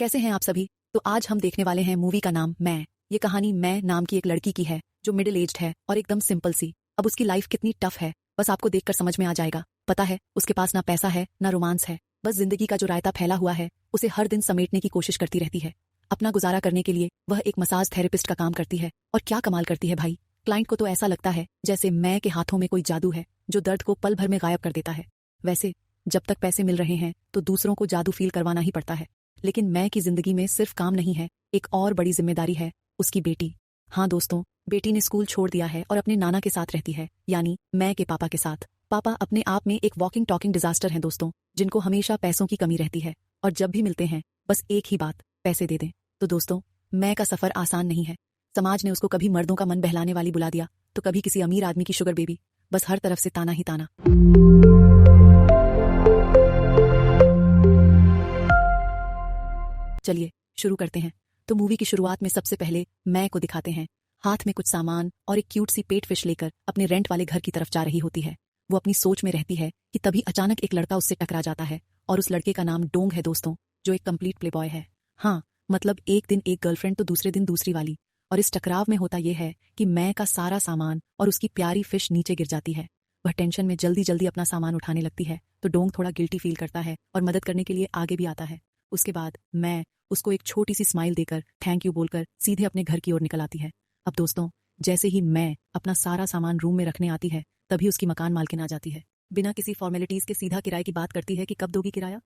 कैसे हैं आप सभी। तो आज हम देखने वाले हैं मूवी का नाम मैं। ये कहानी मैं नाम की एक लड़की की है जो मिडिल एज्ड है और एकदम सिंपल सी। अब उसकी लाइफ कितनी टफ है बस आपको देखकर समझ में आ जाएगा। पता है उसके पास ना पैसा है ना रोमांस है, बस जिंदगी का जो रायता फैला हुआ है उसे हर दिन समेटने की कोशिश करती रहती है। अपना गुजारा करने के लिए वह एक मसाज थेरेपिस्ट का काम करती है और क्या कमाल करती है भाई। क्लाइंट को तो ऐसा लगता है जैसे मैं के हाथों में कोई जादू है जो दर्द को पल भर में गायब कर देता है। वैसे जब तक पैसे मिल रहे हैं तो दूसरों को जादू फील करवाना ही पड़ता है, लेकिन मैं की जिंदगी में सिर्फ काम नहीं है, एक और बड़ी जिम्मेदारी है, उसकी बेटी। हाँ दोस्तों, बेटी ने स्कूल छोड़ दिया है और अपने नाना के साथ रहती है, यानी मैं के पापा के साथ। पापा अपने आप में एक वॉकिंग टॉकिंग डिजास्टर हैं दोस्तों, जिनको हमेशा पैसों की कमी रहती है और जब भी मिलते हैं बस एक ही बात, पैसे दे दें। तो दोस्तों, मैं का सफर आसान नहीं है। समाज ने उसको कभी मर्दों का मन बहलाने वाली बुला दिया तो कभी किसी अमीर आदमी की शुगर बेबी, बस हर तरफ से ताना ही ताना। चलिए शुरू करते हैं। तो मूवी की शुरुआत में सबसे पहले मैं को दिखाते हैं, हाथ में कुछ सामान और एक क्यूट सी पेट फिश लेकर अपने रेंट वाले घर की तरफ जा रही होती है। वो अपनी सोच में रहती है कि तभी अचानक एक लड़का उससे टकरा जाता है और उस लड़के का नाम डोंग है दोस्तों, जो एक कंप्लीट प्लेबॉय है। हाँ, मतलब एक दिन एक गर्लफ्रेंड तो दूसरे दिन दूसरी वाली। और इस टकराव में होता यह है कि मैं का सारा सामान और उसकी प्यारी फिश नीचे गिर जाती है। वह टेंशन में जल्दी जल्दी अपना सामान उठाने लगती है तो डोंग थोड़ा गिल्टी फील करता है और मदद करने के लिए आगे भी आता है। उसके बाद मैं उसको एक छोटी सी स्माइल देकर थैंक यू बोलकर सीधे अपने घर की ओर निकल आती है। अब दोस्तों, जैसे ही मैं अपना सारा सामान रूम में रखने आती है तभी उसकी मकान मालकिन आ जाती है। बिना किसी फॉर्मेलिटीज के सीधा किराए की बात करती है कि कब दोगी किराया।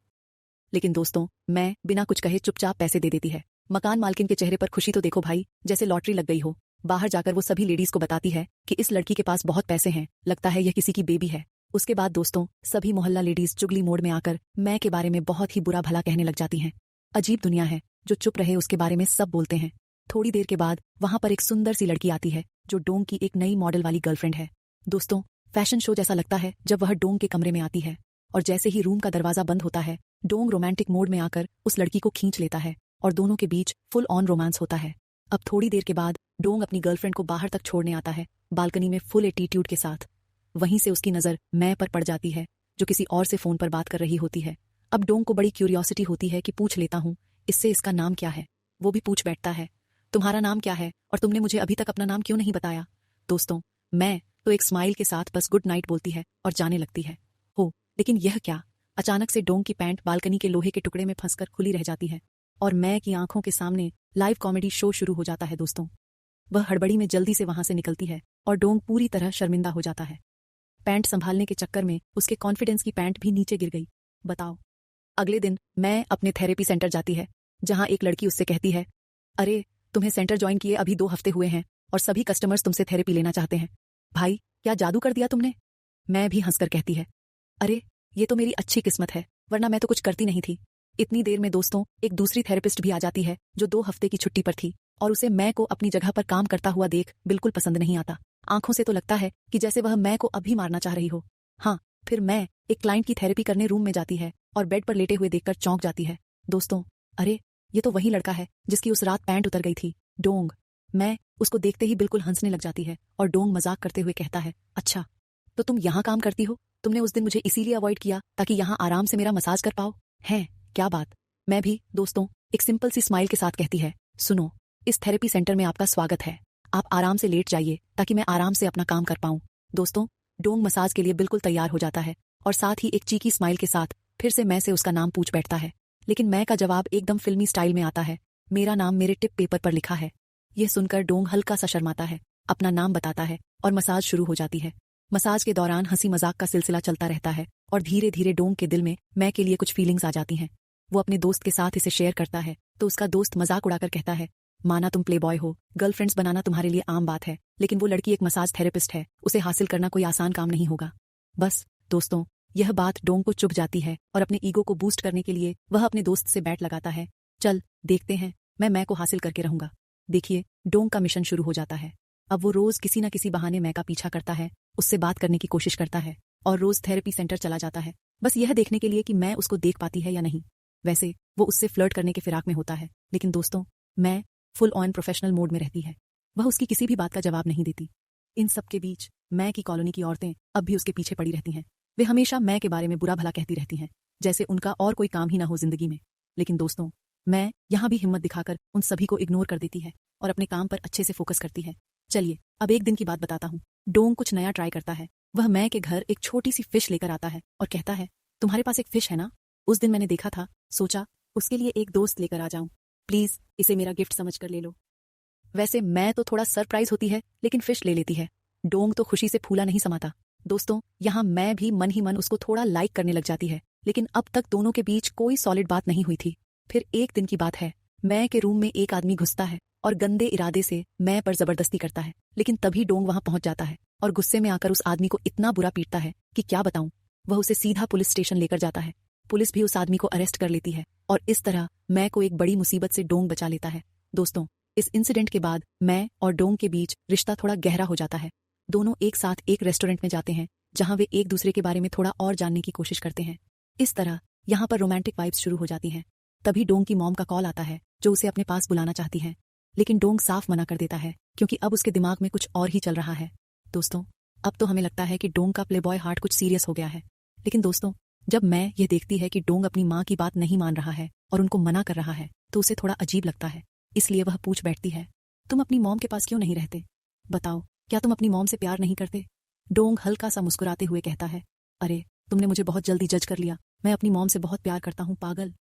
लेकिन दोस्तों, मैं बिना कुछ कहे चुपचाप पैसे दे देती है। मकान मालकिन के चेहरे पर खुशी तो देखो भाई, जैसे लॉटरी लग गई हो। बाहर जाकर वो सभी लेडीज को बताती है कि इस लड़की के पास बहुत पैसे हैं, लगता है यह किसी की बेबी है। उसके बाद दोस्तों, सभी मोहल्ला लेडीज चुगली मोड में आकर मैं के बारे में बहुत ही बुरा भला कहने लग जाती हैं। अजीब दुनिया है, जो चुप रहे उसके बारे में सब बोलते हैं। थोड़ी देर के बाद वहां पर एक सुंदर सी लड़की आती है जो डोंग की एक नई मॉडल वाली गर्लफ्रेंड है। दोस्तों, फैशन शो जैसा लगता है जब वह डोंग के कमरे में आती है और जैसे ही रूम का दरवाजा बंद होता है डोंग रोमांटिक मोड में आकर उस लड़की को खींच लेता है और दोनों के बीच फुल ऑन रोमांस होता है। अब थोड़ी देर के बाद डोंग अपनी गर्लफ्रेंड को बाहर तक छोड़ने आता है, बालकनी में फुल एटीट्यूड के साथ। वहीं से उसकी नजर मैं पर पड़ जाती है जो किसी और से फोन पर बात कर रही होती है। अब डोंग को बड़ी क्यूरियोसिटी होती है कि पूछ लेता हूँ इससे इसका नाम क्या है। वो भी पूछ बैठता है, तुम्हारा नाम क्या है और तुमने मुझे अभी तक अपना नाम क्यों नहीं बताया। दोस्तों, मैं तो एक स्माइल के साथ बस गुड नाइट बोलती है और जाने लगती है। हो, लेकिन यह क्या, अचानक से डोंग की पैंट बालकनी के लोहे के टुकड़े में फंसकर खुली रह जाती है और मैं की आंखों के सामने लाइव कॉमेडी शो शुरू हो जाता है। दोस्तों, वह हड़बड़ी में जल्दी से वहां से निकलती है और डोंग पूरी तरह शर्मिंदा हो जाता है। पैंट संभालने के चक्कर में उसके कॉन्फिडेंस की पैंट भी नीचे गिर गई। बताओ। अगले दिन मैं अपने थेरेपी सेंटर जाती है, जहां एक लड़की उससे कहती है, अरे तुम्हें सेंटर ज्वाइन किए अभी 2 हफ्ते हुए हैं और सभी कस्टमर्स तुमसे थेरेपी लेना चाहते हैं। भाई, क्या जादू कर दिया तुमने। मैं भी हंसकर कहती है, अरे ये तो मेरी अच्छी किस्मत है, वरना मैं तो कुछ करती नहीं थी। इतनी देर में दोस्तों एक दूसरी थेरेपिस्ट भी आ जाती है जो 2 हफ्ते की छुट्टी पर थी और उसे मैं को अपनी जगह पर काम करता हुआ देख बिल्कुल पसंद नहीं आता। आंखों से तो लगता है कि जैसे वह मैं को अभी मारना चाह रही हो। हाँ, फिर मैं एक क्लाइंट की थेरेपी करने रूम में जाती है और बेड पर लेटे हुए देखकर चौंक जाती है। दोस्तों, अरे ये तो वही लड़का है जिसकी उस रात पैंट उतर गई थी, डोंग। मैं उसको देखते ही बिल्कुल हंसने लग जाती है और डोंग मजाक करते हुए कहता है, अच्छा तो तुम यहाँ काम करती हो, तुमने उस दिन मुझे इसीलिए अवॉइड किया ताकि यहाँ आराम से मेरा मसाज कर पाओ। हैं, क्या बात। मैं भी दोस्तों एक सिंपल सी स्माइल के साथ कहती है, सुनो, इस थेरेपी सेंटर में आपका स्वागत है, आप आराम से लेट जाइए ताकि मैं आराम से अपना काम कर पाऊं। दोस्तों, डोंग मसाज के लिए बिल्कुल तैयार हो जाता है और साथ ही एक चीकी स्माइल के साथ फिर से मैं से उसका नाम पूछ बैठता है, लेकिन मैं का जवाब एकदम फिल्मी स्टाइल में आता है, मेरा नाम मेरे टिप पेपर पर लिखा है। यह सुनकर डोंग हल्का सा शर्माता है, अपना नाम बताता है और मसाज शुरू हो जाती है। मसाज के दौरान हंसी मजाक का सिलसिला चलता रहता है और धीरे धीरे डोंग के दिल में मैं के लिए कुछ फीलिंग्स आ जाती हैं। वो अपने दोस्त के साथ इसे शेयर करता है तो उसका दोस्त मजाक उड़ाकर कहता है, माना तुम प्लेबॉय हो, गर्लफ्रेंड्स बनाना तुम्हारे लिए आम बात है, लेकिन वो लड़की एक मसाज थेरेपिस्ट है, उसे हासिल करना कोई आसान काम नहीं होगा। बस दोस्तों, यह बात डोंग को चुभ जाती है और अपने ईगो को बूस्ट करने के लिए वह अपने दोस्त से बैट लगाता है, चल देखते हैं, मैं को हासिल करके रहूंगा। देखिए, डोंग का मिशन शुरू हो जाता है। अब वो रोज किसी न किसी बहाने मैं का पीछा करता है, उससे बात करने की कोशिश करता है और रोज थेरेपी सेंटर चला जाता है, बस यह देखने के लिए कि मैं उसको देख पाती है या नहीं। वैसे वो उससे फ्लर्ट करने के फिराक में होता है, लेकिन दोस्तों मैं फुल ऑन प्रोफेशनल मोड में रहती है। वह उसकी किसी भी बात का जवाब नहीं देती। इन सब के बीच मैं की कॉलोनी की औरतें अब भी उसके पीछे पड़ी रहती हैं। वे हमेशा मैं के बारे में बुरा भला कहती रहती हैं, जैसे उनका और कोई काम ही ना हो जिंदगी में। लेकिन दोस्तों, मैं यहाँ भी हिम्मत दिखाकर उन सभी को इग्नोर कर देती है और अपने काम पर अच्छे से फोकस करती है। चलिए अब एक दिन की बात बताता हूँ। डोंग कुछ नया ट्राई करता है। वह मैं के घर एक छोटी सी फिश लेकर आता है और कहता है, तुम्हारे पास एक फिश है ना? उस दिन मैंने देखा था, सोचा उसके लिए एक दोस्त लेकर आ जाऊं। प्लीज इसे मेरा गिफ्ट समझ कर ले लो। वैसे मैं तो थोड़ा सरप्राइज होती है, लेकिन फिश ले लेती है। डोंग तो खुशी से फूला नहीं समाता। दोस्तों, यहाँ मैं भी मन ही मन उसको थोड़ा लाइक करने लग जाती है, लेकिन अब तक दोनों के बीच कोई सॉलिड बात नहीं हुई थी। फिर एक दिन की बात है, मैं के रूम में एक आदमी घुसता है और गंदे इरादे से मैं पर जबरदस्ती करता है, लेकिन तभी डोंग वहां पहुंच जाता है और गुस्से में आकर उस आदमी को इतना बुरा पीटता है कि क्या बताऊं। वह उसे सीधा पुलिस स्टेशन लेकर जाता है। पुलिस भी उस आदमी को अरेस्ट कर लेती है और इस तरह मैं को एक बड़ी मुसीबत से डोंग बचा लेता है। दोस्तों, इस इंसिडेंट के बाद मैं और डोंग के बीच रिश्ता थोड़ा गहरा हो जाता है। दोनों एक साथ एक रेस्टोरेंट में जाते हैं जहां वे एक दूसरे के बारे में थोड़ा और जानने की कोशिश करते हैं। इस तरह यहाँ पर रोमांटिक वाइब्स शुरू हो जाती हैं। तभी डोंग की मॉम का कॉल आता है जो उसे अपने पास बुलाना चाहती है, लेकिन डोंग साफ मना कर देता है क्योंकि अब उसके दिमाग में कुछ और ही चल रहा है। दोस्तों, अब तो हमें लगता है कि डोंग का प्लेबॉय हार्ट कुछ सीरियस हो गया है। लेकिन दोस्तों, जब मैं ये देखती है कि डोंग अपनी माँ की बात नहीं मान रहा है और उनको मना कर रहा है तो उसे थोड़ा अजीब लगता है। इसलिए वह पूछ बैठती है, तुम अपनी मॉम के पास क्यों नहीं रहते? बताओ, क्या तुम अपनी मॉम से प्यार नहीं करते? डोंग हल्का सा मुस्कुराते हुए कहता है, अरे तुमने मुझे बहुत जल्दी जज कर लिया। मैं अपनी मॉम से बहुत प्यार करता हूँ, पागल।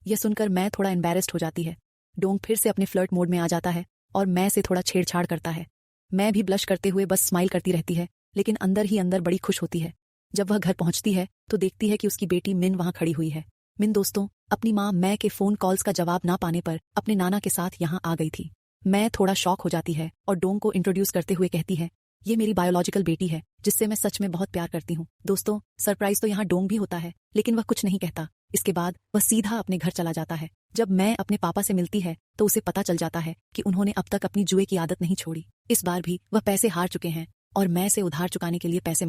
यह सुनकर मैं थोड़ा एम्बैरेस्ड हो जाती है। डोंग फिर से अपने फ्लर्ट मोड में आ जाता है और मैं से थोड़ा छेड़छाड़ करता है। मैं भी ब्लश करते हुए बस स्माइल करती रहती है, लेकिन अंदर ही अंदर बड़ी खुश होती है। जब वह घर पहुंचती है तो देखती है कि उसकी बेटी मिन वहां खड़ी हुई है। मिन दोस्तों, अपनी माँ मैं के फोन कॉल्स का जवाब ना पाने पर अपने नाना के साथ यहाँ आ गई थी। मैं थोड़ा शॉक हो जाती है और डोंग को इंट्रोड्यूस करते हुए कहती है, ये मेरी बायोलॉजिकल बेटी है जिससे मैं सच में बहुत प्यार करती हूँ। दोस्तों, सरप्राइज तो यहाँ डोंग भी होता है, लेकिन वह कुछ नहीं कहता। इसके बाद वह सीधा अपने घर चला जाता है। जब मैं अपने पापा से मिलती है तो उसे पता चल जाता है कि उन्होंने अब तक अपनी जुए की आदत नहीं छोड़ी। इस बार भी वह पैसे हार चुके हैं और मैं से उधार चुकाने के लिए पैसे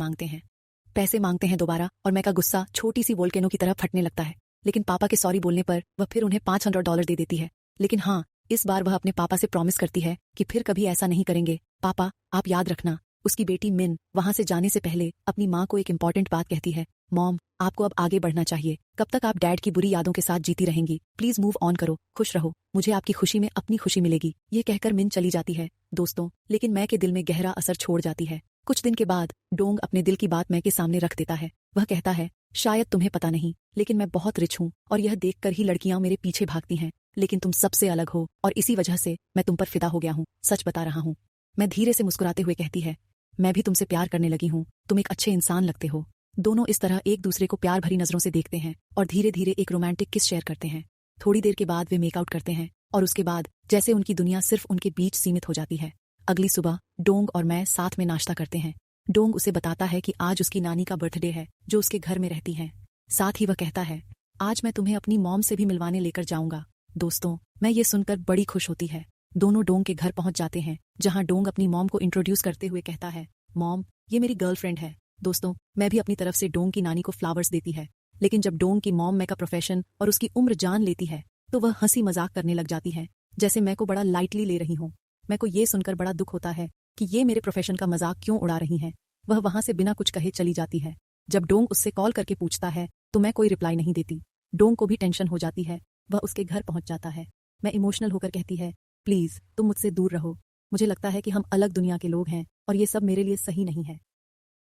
मांगते हैं दोबारा, और मैं का गुस्सा छोटी सी वोल्केनो की तरह फटने लगता है। लेकिन पापा के सॉरी बोलने पर वह फिर उन्हें $500 दे देती है। लेकिन हाँ, इस बार वह अपने पापा से प्रॉमिस करती है कि फिर कभी ऐसा नहीं करेंगे। पापा, आप याद रखना। उसकी बेटी मिन वहां से जाने से पहले अपनी माँ को एक इम्पॉर्टेंट बात कहती है, मॉम, आपको अब आगे बढ़ना चाहिए। कब तक आप डैड की बुरी यादों के साथ जीती रहेंगी? प्लीज मूव ऑन करो, खुश रहो। मुझे आपकी खुशी में अपनी खुशी मिलेगी। ये कहकर मिन चली जाती है। दोस्तों, लेकिन मैं के दिल में गहरा असर छोड़ जाती है। कुछ दिन के बाद डोंग अपने दिल की बात मैं के सामने रख देता है। वह कहता है, शायद तुम्हें पता नहीं, लेकिन मैं बहुत रिच हूँ और यह देखकर ही लड़कियां मेरे पीछे भागती हैं। लेकिन तुम सबसे अलग हो और इसी वजह से मैं तुम पर फिदा हो गया हूँ। सच बता रहा हूँ। मैं धीरे से मुस्कुराते हुए कहती है, मैं भी तुमसे प्यार करने लगी हूँ। तुम एक अच्छे इंसान लगते हो। दोनों इस तरह एक दूसरे को प्यार भरी नजरों से देखते हैं और धीरे धीरे एक रोमांटिक किस शेयर करते हैं। थोड़ी देर के बाद वे मेकआउट करते हैं और उसके बाद जैसे उनकी दुनिया सिर्फ उनके बीच सीमित हो जाती है। अगली सुबह डोंग और मैं साथ में नाश्ता करते हैं। डोंग उसे बताता है कि आज उसकी नानी का बर्थडे है जो उसके घर में रहती हैं। साथ ही वह कहता है, आज मैं तुम्हें अपनी मॉम से भी मिलवाने लेकर जाऊंगा। दोस्तों, मैं ये सुनकर बड़ी खुश होती है। दोनों डोंग के घर पहुंच जाते हैं जहां डोंग अपनी मॉम को इंट्रोड्यूस करते हुए कहता है, मॉम, ये मेरी गर्लफ्रेंड है। दोस्तों, मैं भी अपनी तरफ से डोंग की नानी को फ्लावर्स देती है, लेकिन जब डोंग की मॉम मैं का प्रोफेशन और उसकी उम्र जान लेती है तो वह हंसी मजाक करने लग जाती है, जैसे मैं को बड़ा लाइटली ले रही हूँ। मैं को ये सुनकर बड़ा दुख होता है कि ये मेरे प्रोफेशन का मजाक क्यों उड़ा रही हैं। वह वहां से बिना कुछ कहे चली जाती है। जब डोंग उससे कॉल करके पूछता है तो मैं कोई रिप्लाई नहीं देती। डोंग को भी टेंशन हो जाती है। वह उसके घर पहुंच जाता है। मैं इमोशनल होकर कहती है, प्लीज तुम मुझसे दूर रहो। मुझे लगता है कि हम अलग दुनिया के लोग हैं और ये सब मेरे लिए सही नहीं है।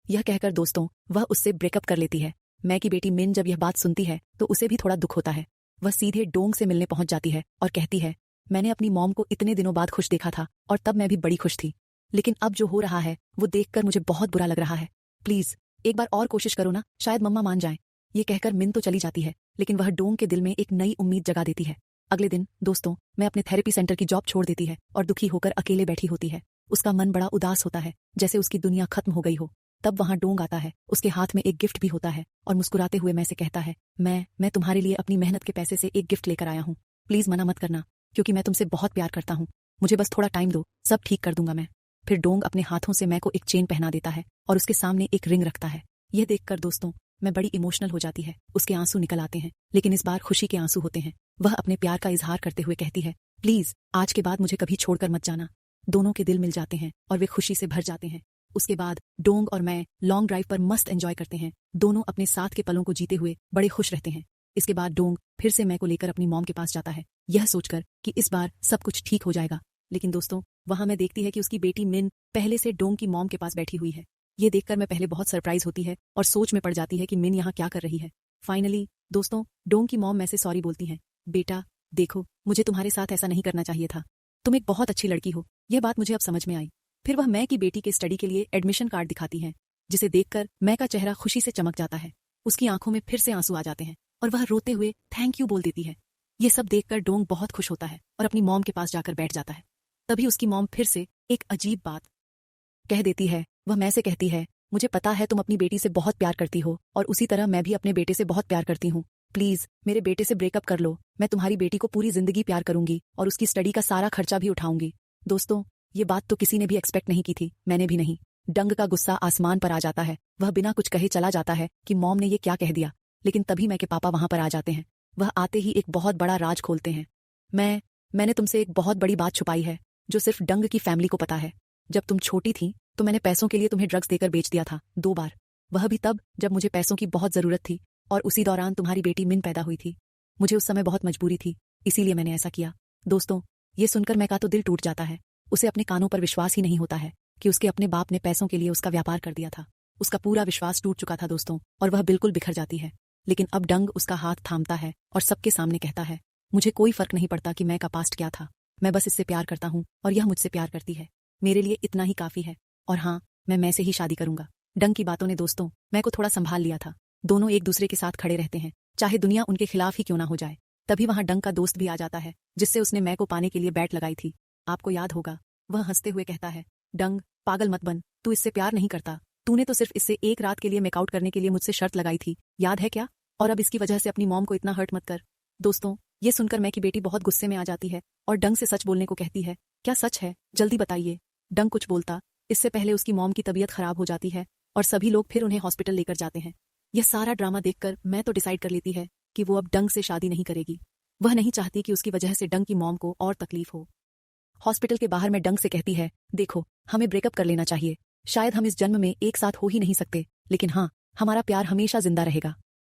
यह कहकर दोस्तों वह उससे ब्रेकअप कर लेती है। मैं की बेटी मिन जब यह बात सुनती है तो उसे भी थोड़ा दुख होता है। वह सीधे डोंग से मिलने पहुंच जाती है और कहती है, मैंने अपनी मॉम को इतने दिनों बाद खुश देखा था और तब मैं भी बड़ी खुश थी, लेकिन अब जो हो रहा है वो देखकर मुझे बहुत बुरा लग रहा है। प्लीज एक बार और कोशिश करो ना, शायद मम्मा मान जाएं। ये कहकर मिन तो चली जाती है, लेकिन वह डोंग के दिल में एक नई उम्मीद जगा देती है। अगले दिन दोस्तों मैं अपने थेरेपी सेंटर की जॉब छोड़ देती है और दुखी होकर अकेले बैठी होती है। उसका मन बड़ा उदास होता है, जैसे उसकी दुनिया खत्म हो गई हो। तब वहां डोंग आता है। उसके हाथ में एक गिफ्ट भी होता है और मुस्कुराते हुए मैं से कहता है, मैं तुम्हारे लिए अपनी मेहनत के पैसे से एक गिफ्ट लेकर आया हूँ। प्लीज मना मत करना, क्योंकि मैं तुमसे बहुत प्यार करता हूँ। मुझे बस थोड़ा टाइम दो, सब ठीक कर दूंगा मैं। फिर डोंग अपने हाथों से मैं को एक चेन पहना देता है और उसके सामने एक रिंग रखता है। यह देखकर दोस्तों मैं बड़ी इमोशनल हो जाती है। उसके आंसू निकल आते हैं, लेकिन इस बार खुशी के आंसू होते हैं। वह अपने प्यार का इजहार करते हुए कहती है, प्लीज आज के बाद मुझे कभी छोड़कर मत जाना। दोनों के दिल मिल जाते हैं और वे खुशी से भर जाते हैं। उसके बाद डोंग और मैं लॉन्ग ड्राइव पर मस्त एंजॉय करते हैं। दोनों अपने साथ के पलों को जीते हुए बड़े खुश रहते हैं। इसके बाद डोंग फिर से मैं को लेकर अपनी मॉम के पास जाता है, यह सोचकर कि इस बार सब कुछ ठीक हो जाएगा। लेकिन दोस्तों वहां मैं देखती है कि उसकी बेटी मिन पहले से डोंग की मॉम के पास बैठी हुई है। ये देखकर मैं पहले बहुत सरप्राइज होती है और सोच में पड़ जाती है कि मिन यहाँ क्या कर रही है। फाइनली दोस्तों डोंग की मॉम मैं से सॉरी बोलती हैं। बेटा देखो, मुझे तुम्हारे साथ ऐसा नहीं करना चाहिए था। तुम एक बहुत अच्छी लड़की हो, यह बात मुझे अब समझ में आई। फिर वह मैं की बेटी के स्टडी के लिए एडमिशन कार्ड दिखाती हैं, जिसे देखकर मैं का चेहरा खुशी से चमक जाता है। उसकी आंखों में फिर से आंसू आ जाते हैं और वह रोते हुए थैंक यू बोल देती है। ये सब देखकर डोंग बहुत खुश होता है और अपनी मॉम के पास जाकर बैठ जाता है। तभी उसकी मॉम फिर से एक अजीब बात कह देती है। वह मैं से कहती है, मुझे पता है तुम अपनी बेटी से बहुत प्यार करती हो और उसी तरह मैं भी अपने बेटे से बहुत प्यार करती हूँ। प्लीज मेरे बेटे से ब्रेकअप कर लो। मैं तुम्हारी बेटी को पूरी जिंदगी प्यार करूंगी और उसकी स्टडी का सारा खर्चा भी उठाऊंगी। दोस्तों ये बात तो किसी ने भी एक्सपेक्ट नहीं की थी, मैंने भी नहीं। डंग का गुस्सा आसमान पर आ जाता है। वह बिना कुछ कहे चला जाता है कि मॉम ने ये क्या कह दिया। लेकिन तभी मैं के पापा वहां पर आ जाते हैं। वह आते ही एक बहुत बड़ा राज खोलते हैं। मैंने तुमसे एक बहुत बड़ी बात छुपाई है जो सिर्फ डंग की फैमिली को पता है। जब तुम छोटी थी तो मैंने पैसों के लिए तुम्हें ड्रग्स देकर बेच दिया था 2 बार। वह भी तब जब मुझे पैसों की बहुत जरूरत थी और उसी दौरान तुम्हारी बेटी मिन पैदा हुई थी। मुझे उस समय बहुत मजबूरी थी, इसीलिए मैंने ऐसा किया। दोस्तों ये सुनकर मैं का तो दिल टूट जाता है। उसे अपने कानों पर विश्वास ही नहीं होता है कि उसके अपने बाप ने पैसों के लिए उसका व्यापार कर दिया था। उसका पूरा विश्वास टूट चुका था दोस्तों और वह बिल्कुल बिखर जाती है। लेकिन अब डंग उसका हाथ थामता है और सबके सामने कहता है, मुझे कोई फर्क नहीं पड़ता कि मैं का पास्ट क्या था। मैं बस इससे प्यार करता हूँ और यह मुझसे प्यार करती है। मेरे लिए इतना ही काफी है और हाँ, मैं से ही शादी करूंगा। डंग की बातों ने दोस्तों मैं को थोड़ा संभाल लिया था। दोनों एक दूसरे के साथ खड़े रहते हैं, चाहे दुनिया उनके खिलाफ ही क्यों ना हो जाए। तभी वहां डंग का दोस्त भी आ जाता है जिससे उसने मैं को पाने के लिए बैट लगाई थी। आपको याद होगा, वह हंसते हुए कहता है, डंग पागल मत बन, तू इससे प्यार नहीं करता। तूने तो सिर्फ इससे एक रात के लिए मेकआउट करने के लिए मुझसे शर्त लगाई थी, याद है क्या? और अब इसकी वजह से अपनी मॉम को इतना हर्ट मत कर। दोस्तों ये सुनकर मैं की बेटी बहुत गुस्से में आ जाती है और डंग से सच बोलने को कहती है। क्या सच है? जल्दी बताइए। डंग कुछ बोलता इससे पहले उसकी मॉम की तबीयत खराब हो जाती है और सभी लोग फिर उन्हें हॉस्पिटल लेकर जाते हैं। यह सारा ड्रामा देखकर मैं तो डिसाइड कर लेती है कि वो अब डंग से शादी नहीं करेगी। वह नहीं चाहती कि उसकी वजह से डंग की मॉम को और तकलीफ हो। हॉस्पिटल के बाहर में डंग से कहती है, देखो हमें ब्रेकअप कर लेना चाहिए। शायद हम इस जन्म में एक साथ हो ही नहीं सकते, लेकिन हाँ, हमारा प्यार हमेशा जिंदा रहेगा।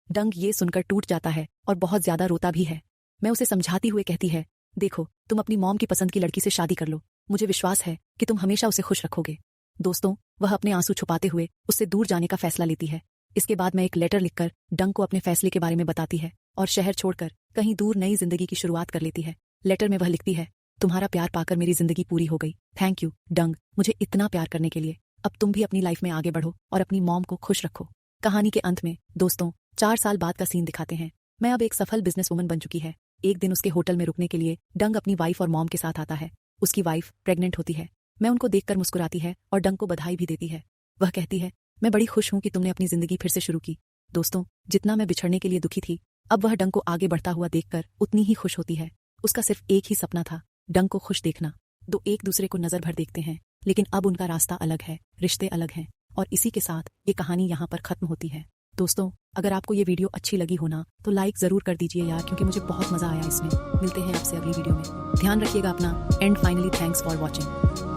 डंग ये सुनकर टूट जाता है और बहुत ज्यादा रोता भी है। मैं उसे समझाती हुए कहती है, देखो तुम अपनी मॉम की पसंद की लड़की से शादी कर लो। मुझे विश्वास है कि तुम हमेशा उसे खुश रखोगे। दोस्तों वह अपने आंसू छुपाते हुए उससे दूर जाने का फैसला लेती है। इसके बाद मैं एक लेटर लिखकर डंग को अपने फैसले के बारे में बताती है और शहर छोड़कर कहीं दूर नई जिंदगी की शुरुआत कर लेती है। लेटर में वह लिखती है, तुम्हारा प्यार पाकर मेरी जिंदगी पूरी हो गई। थैंक यू डंग, मुझे इतना प्यार करने के लिए। अब तुम भी अपनी लाइफ में आगे बढ़ो और अपनी मॉम को खुश रखो। कहानी के अंत में दोस्तों 4 साल बाद का सीन दिखाते हैं। मैं अब एक सफल बिजनेस वुमन बन चुकी है। एक दिन उसके होटल में रुकने के लिए डंग अपनी वाइफ और मॉम के साथ आता है। उसकी वाइफ प्रेग्नेंट होती है। मैं उनको देखकर मुस्कुराती है और डंग को बधाई भी देती है। वह कहती है, मैं बड़ी खुश हूं कि तुमने अपनी जिंदगी फिर से शुरू की। दोस्तों जितना मैं बिछड़ने के लिए दुखी थी, अब वह डंग को आगे बढ़ता हुआ देखकर उतनी ही खुश होती है। उसका सिर्फ एक ही सपना था, डंग को खुश देखना। दो एक दूसरे को नजर भर देखते हैं, लेकिन अब उनका रास्ता अलग है, रिश्ते अलग हैं और इसी के साथ ये कहानी यहाँ पर खत्म होती है। दोस्तों अगर आपको ये वीडियो अच्छी लगी हो ना तो लाइक जरूर कर दीजिए यार, क्योंकि मुझे बहुत मजा आया इसमें। मिलते हैं आपसे अगली वीडियो में। ध्यान रखिएगा अपना and finally thanks for watching.